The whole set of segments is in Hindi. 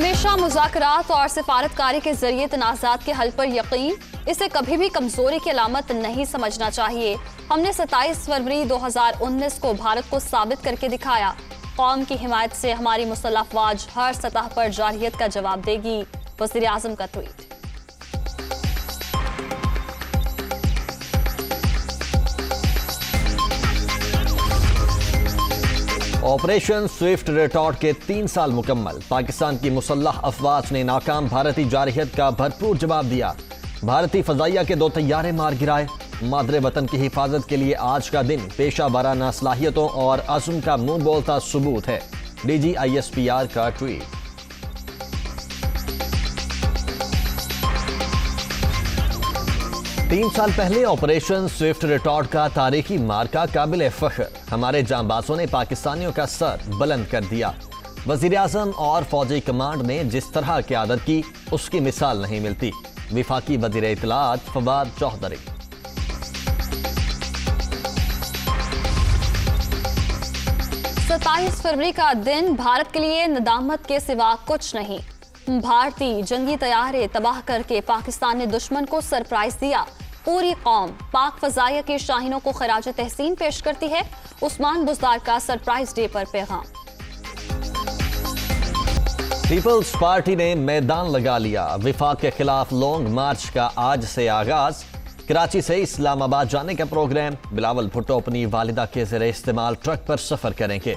हमेशा मुज़ाकरात और सिफारतकारी के जरिए तनाज़ात के हल पर यकीन, इसे कभी भी कमजोरी की अलामत नहीं समझना चाहिए। हमने 27 फरवरी 2019 को भारत को साबित करके दिखाया, कौम की हिमायत से हमारी मुसल्लह अफवाज हर सतह पर जारहियत का जवाब देगी। वज़ीर आज़म का ट्वीट। ऑपरेशन स्विफ्ट रिटॉर्ट के 3 साल मुकम्मल। पाकिस्तान की मुसल्लह अफवाज ने नाकाम भारतीय जारहियत का भरपूर जवाब दिया। भारतीय फजाइया के 2 तैयारे मार गिराए। मादरे वतन की हिफाजत के लिए आज का दिन पेशा वाराना सलाहियतों और अज़्म का मुंह बोलता सबूत है। DGISPR का ट्वीट। तीन साल पहले ऑपरेशन स्विफ्ट रिटॉर्ट का तारीखी मार्का काबिल फख्र। हमारे जांबाजों ने पाकिस्तानियों का सर बुलंद कर दिया। वजीर आजम और फौजी कमांड ने जिस तरह क़यादत की, उसकी मिसाल नहीं मिलती। विफाकी वजीर इत्तलात फवाद चौधरी। सत्ताईस फरवरी का दिन भारत के लिए नदामत के सिवा कुछ नहीं। भारतीय जंगी तैयारे तबाह करके पाकिस्तान ने दुश्मन को सरप्राइज दिया। पूरी कौम पाक फजाइया के शाहीनों को खराज तहसीन पेश करती है। उस्मान बुज़दार का सरप्राइज डे पर पैगाम। पीपल्स पार्टी ने मैदान लगा लिया। विफाक के खिलाफ लॉन्ग मार्च का आज से आगाज। कराची से इस्लामाबाद जाने का प्रोग्राम। बिलावल भुट्टो अपनी वालिदा के ज़ेरे इस्तेमाल ट्रक पर सफर करेंगे।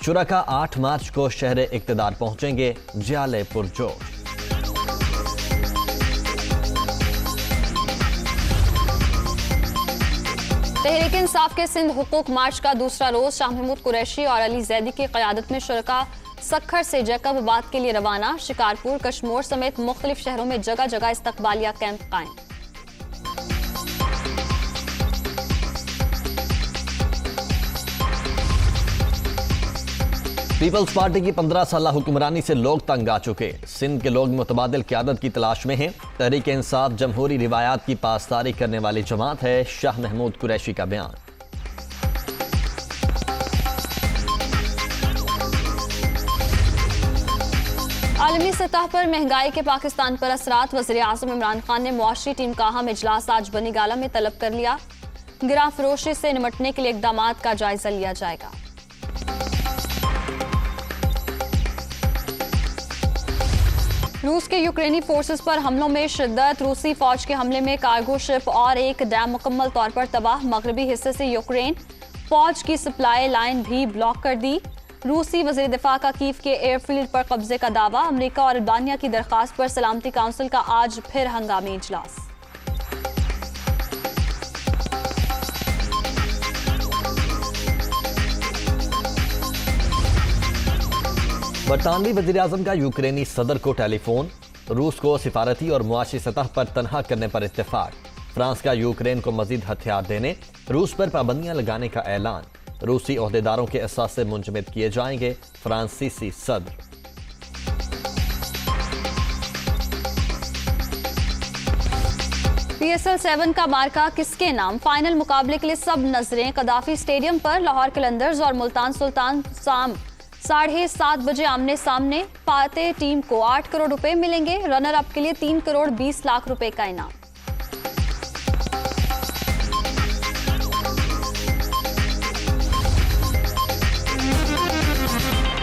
शुरका 8 मार्च को शहर इक़्तिदार पहुंचेंगे। जियाले पुरजोश। तहरीक इंसाफ के सिंध हुकूक मार्च का दूसरा रोज शाह महमूद कुरैशी और अली जैदी की क़यादत में शुरका सक्खर से जैकबाबाद के लिए रवाना। शिकारपुर, कशमोर समेत मुख्तलिफ शहरों में जगह जगह इस्तकबालिया कैंप कायम। पीपल्स पार्टी की 15 साला हुक्मरानी से लोग तंग आ चुके। सिंध के लोग मुतबादिल क़यादत की तलाश में हैं। तहरीक इंसाफ जमहूरी रिवायात की पासदारी करने वाली जमात है। शाह महमूद कुरैशी का बयान। आलमी सतह पर महंगाई के पाकिस्तान पर असरात। वज़ीर आज़म इमरान खान ने मुआशरी टीम का अहम इजलास आज बनी गाला में तलब कर लिया। गिरा फरोशी से निमटने के लिए इक़दामात का जायजा लिया जाएगा। रूस के यूक्रेनी फोर्सेस पर हमलों में शिद्दत। रूसी फौज के हमले में कार्गो शिप और एक डैम मुकम्मल तौर पर तबाह। मगरबी हिस्से से यूक्रेन फौज की सप्लाई लाइन भी ब्लॉक कर दी। रूसी वज़ीर दिफा का कीव के एयरफील्ड पर कब्जे का दावा। अमेरिका और अल्बानिया की दरखास्त पर सलामती काउंसिल का आज फिर हंगामी इजलास। बरतानवी वज़ीर आज़म का यूक्रेनी सदर को टेलीफोन। रूस को सिफारती और मुआशी सतह पर तनहा करने पर इत्तेफाक। फ्रांस का यूक्रेन को मजीद हथियार देने, रूस पर पाबंदियां लगाने का ऐलान। रूसी ओहदेदारों के असासे मुंजमद किए जाएंगे। फ्रांसीसी सदर। PSL 7 का मार्का किसके नाम? फाइनल मुकाबले के लिए सब नजरें कदाफी स्टेडियम पर। लाहौर कलंदर्स और मुल्तान सुल्तान शाम 7:30 बजे आमने सामने। फातेह टीम को 8 करोड़ रुपए मिलेंगे। रनर अप के लिए 3 करोड़ 20 लाख रुपए का इनाम।